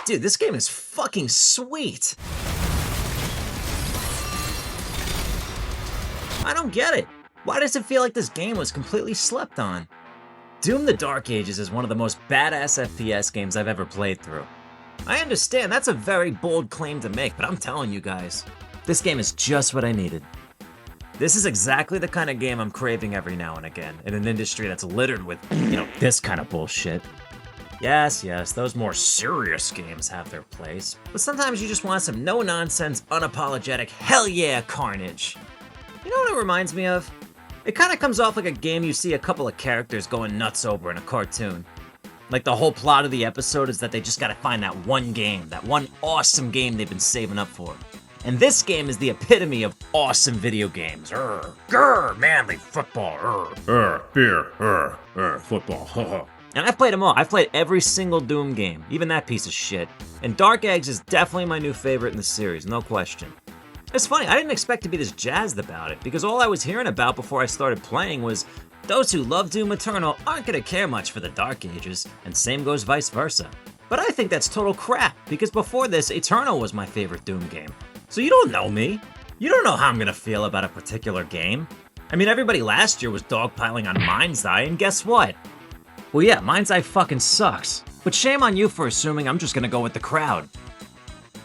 Dude, this game is fucking sweet. I don't get it. Why does it feel like this game was completely slept on? Doom: The Dark Ages is one of the most badass FPS games I've ever played through. I understand that's a very bold claim to make, but I'm telling you guys, this game is just what I needed. This is exactly the kind of game I'm craving every now and again, in an industry that's littered with, this kind of bullshit. Yes, those more serious games have their place, but sometimes you just want some no-nonsense, unapologetic, hell yeah carnage. You know what it reminds me of? It kind of comes off like a game you see a couple of characters going nuts over in a cartoon. Like the whole plot of the episode is that they just gotta find that one game, that one awesome game they've been saving up for. And this game is the epitome of awesome video games. Grr, manly football. Beer, football. And I've played them all. I've played every single Doom game, even that piece of shit. And Dark Eggs is definitely my new favorite in the series, no question. It's funny, I didn't expect to be this jazzed about it, because all I was hearing about before I started playing was those who love Doom Eternal aren't gonna care much for the Dark Ages, and same goes vice versa. But I think that's total crap, because before this, Eternal was my favorite Doom game. So you don't know me. You don't know how I'm gonna feel about a particular game. I mean, everybody last year was dogpiling on Mind's Eye, and guess what? Well yeah, Mind's Eye fucking sucks. But shame on you for assuming I'm just gonna go with the crowd.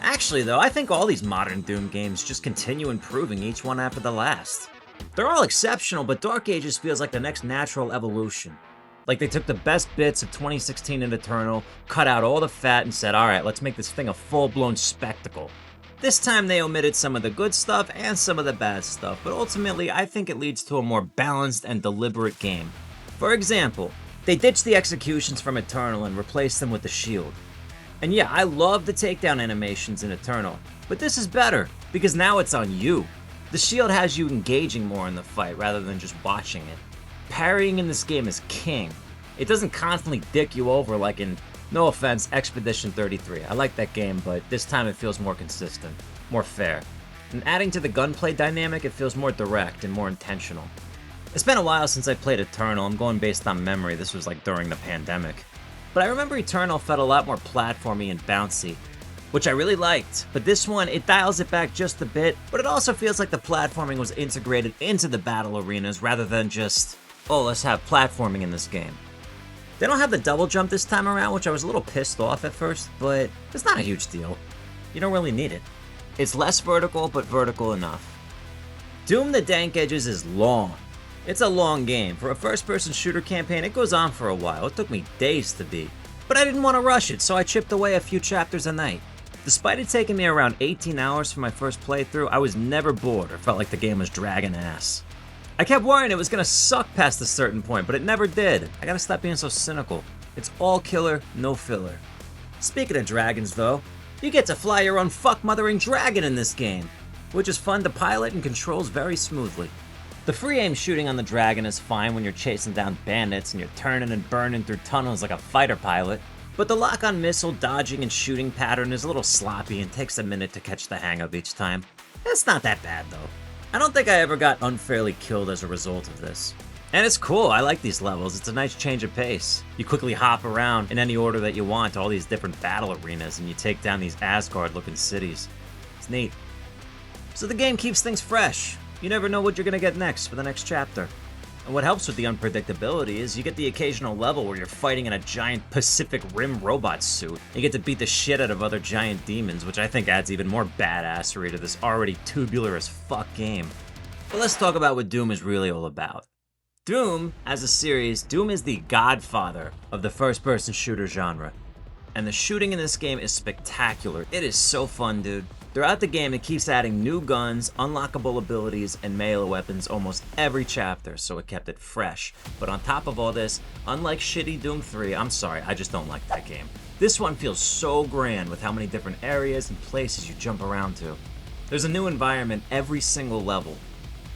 Actually though, I think all these modern Doom games just continue improving each one after the last. They're all exceptional, but Dark Ages feels like the next natural evolution. Like they took the best bits of 2016 and Eternal, cut out all the fat and said, alright, let's make this thing a full-blown spectacle. This time they omitted some of the good stuff and some of the bad stuff, but ultimately I think it leads to a more balanced and deliberate game. For example, they ditched the executions from Eternal and replaced them with the shield. And yeah, I love the takedown animations in Eternal, but this is better, because now it's on you. The shield has you engaging more in the fight rather than just watching it. Parrying in this game is king. It doesn't constantly dick you over like in, no offense, Expedition 33. I like that game, but this time it feels more consistent, more fair. And adding to the gunplay dynamic, it feels more direct and more intentional. It's been a while since I played Eternal. I'm going based on memory. This was like during the pandemic. But I remember Eternal felt a lot more platformy and bouncy, which I really liked. But this one, it dials it back just a bit, but it also feels like the platforming was integrated into the battle arenas rather than just, oh, let's have platforming in this game. They don't have the double jump this time around, which I was a little pissed off at first, but it's not a huge deal. You don't really need it. It's less vertical, but vertical enough. Doom: The Dank Edges is long. It's a long game. For a first-person shooter campaign, it goes on for a while. It took me days to beat. But I didn't want to rush it, so I chipped away a few chapters a night. Despite it taking me around 18 hours for my first playthrough, I was never bored or felt like the game was dragging ass. I kept worrying it was gonna suck past a certain point, but it never did. I gotta stop being so cynical. It's all killer, no filler. Speaking of dragons though, you get to fly your own fuck-mothering dragon in this game, which is fun to pilot and controls very smoothly. The free aim shooting on the dragon is fine when you're chasing down bandits and you're turning and burning through tunnels like a fighter pilot, but the lock-on missile dodging and shooting pattern is a little sloppy and takes a minute to catch the hang of each time. It's not that bad though. I don't think I ever got unfairly killed as a result of this. And it's cool, I like these levels, it's a nice change of pace. You quickly hop around in any order that you want to all these different battle arenas and you take down these Asgard-looking cities. It's neat. So the game keeps things fresh. You never know what you're gonna get next for the next chapter. And what helps with the unpredictability is you get the occasional level where you're fighting in a giant Pacific Rim robot suit. You get to beat the shit out of other giant demons, which I think adds even more badassery to this already tubular as fuck game. But let's talk about what Doom is really all about. Doom, as a series, Doom is the godfather of the first-person shooter genre. And the shooting in this game is spectacular. It is so fun, dude. Throughout the game, it keeps adding new guns, unlockable abilities, and melee weapons almost every chapter, so it kept it fresh. But on top of all this, unlike shitty Doom 3, I'm sorry, I just don't like that game. This one feels so grand with how many different areas and places you jump around to. There's a new environment every single level.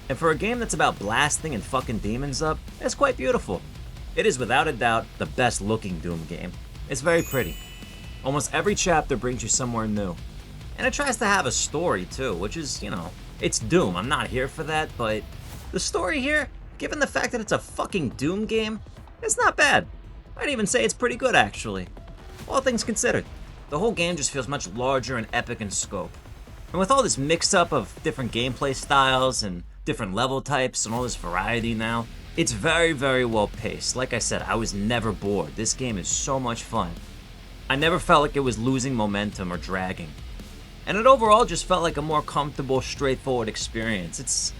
And for a game that's about blasting and fucking demons up, it's quite beautiful. It is without a doubt the best looking Doom game. It's very pretty. Almost every chapter brings you somewhere new. And it tries to have a story too, which is, it's Doom. I'm not here for that, but the story here, given the fact that it's a fucking Doom game, it's not bad. I'd even say it's pretty good actually, all things considered. The whole game just feels much larger and epic in scope. And with all this mix-up of different gameplay styles and different level types and all this variety now, it's very, very well paced. Like I said, I was never bored. This game is so much fun. I never felt like it was losing momentum or dragging. And it overall just felt like a more comfortable, straightforward experience. It's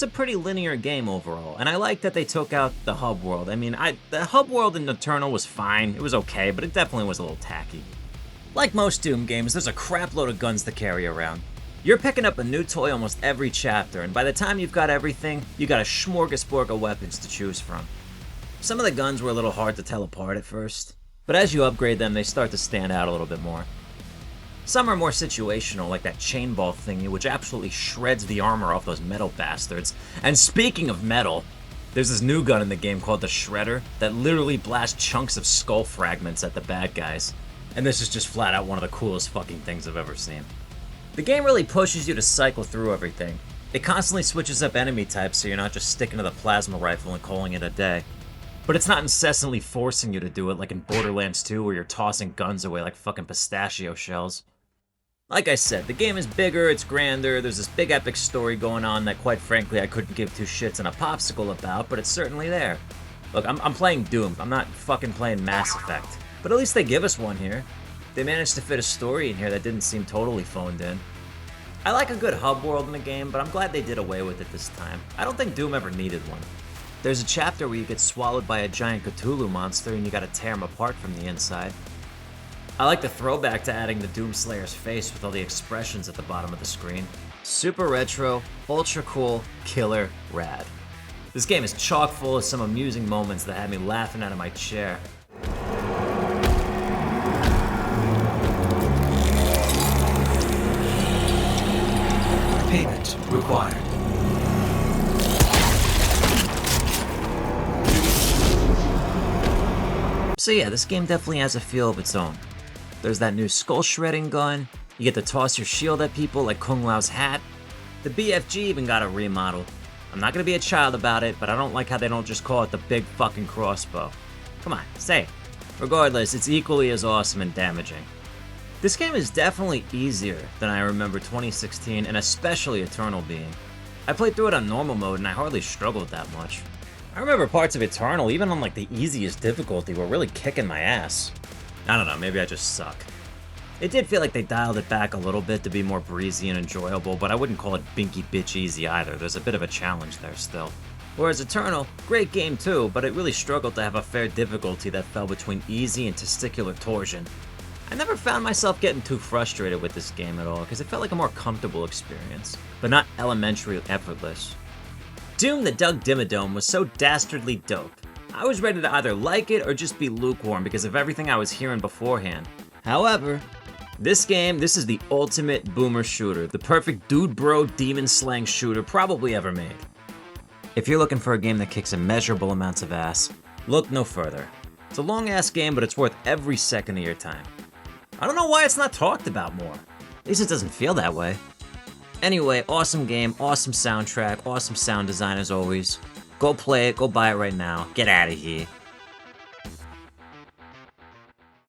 a pretty linear game overall, and I like that they took out the hub world. I mean, the hub world in Eternal was fine, it was okay, but it definitely was a little tacky. Like most Doom games, there's a crap load of guns to carry around. You're picking up a new toy almost every chapter, and by the time you've got everything, you got a smorgasbord of weapons to choose from. Some of the guns were a little hard to tell apart at first, but as you upgrade them, they start to stand out a little bit more. Some are more situational, like that chainball thingy, which absolutely shreds the armor off those metal bastards. And speaking of metal, there's this new gun in the game called the Shredder that literally blasts chunks of skull fragments at the bad guys. And this is just flat out one of the coolest fucking things I've ever seen. The game really pushes you to cycle through everything. It constantly switches up enemy types so you're not just sticking to the plasma rifle and calling it a day. But it's not incessantly forcing you to do it like in Borderlands 2 where you're tossing guns away like fucking pistachio shells. Like I said, the game is bigger, it's grander, there's this big epic story going on that quite frankly I couldn't give two shits and a popsicle about, but it's certainly there. Look, I'm playing Doom, I'm not fucking playing Mass Effect. But at least they give us one here. They managed to fit a story in here that didn't seem totally phoned in. I like a good hub world in the game, but I'm glad they did away with it this time. I don't think Doom ever needed one. There's a chapter where you get swallowed by a giant Cthulhu monster and you gotta tear him apart from the inside. I like the throwback to adding the Doomslayer's face with all the expressions at the bottom of the screen. Super retro, ultra cool, killer, rad. This game is chock full of some amusing moments that had me laughing out of my chair. Payment required. So yeah, this game definitely has a feel of its own. There's that new skull shredding gun, you get to toss your shield at people like Kung Lao's hat. The BFG even got a remodel. I'm not gonna be a child about it, but I don't like how they don't just call it the big fucking crossbow. Come on, say it. Regardless, it's equally as awesome and damaging. This game is definitely easier than I remember 2016 and especially Eternal being. I played through it on normal mode and I hardly struggled that much. I remember parts of Eternal, even on like the easiest difficulty, were really kicking my ass. I don't know, maybe I just suck. It did feel like they dialed it back a little bit to be more breezy and enjoyable, but I wouldn't call it binky bitch easy either. There's a bit of a challenge there still. Whereas Eternal, great game too, but it really struggled to have a fair difficulty that fell between easy and testicular torsion. I never found myself getting too frustrated with this game at all, because it felt like a more comfortable experience, but not elementary effortless. Doom the Doug Dimmadome was so dastardly dope. I was ready to either like it or just be lukewarm because of everything I was hearing beforehand. However, this is the ultimate boomer shooter, the perfect dude bro demon slang shooter probably ever made. If you're looking for a game that kicks immeasurable amounts of ass, look no further. It's a long ass game, but it's worth every second of your time. I don't know why it's not talked about more. At least it doesn't feel that way. Anyway, awesome game, awesome soundtrack, awesome sound design as always. Go play it, go buy it right now. Get out of here.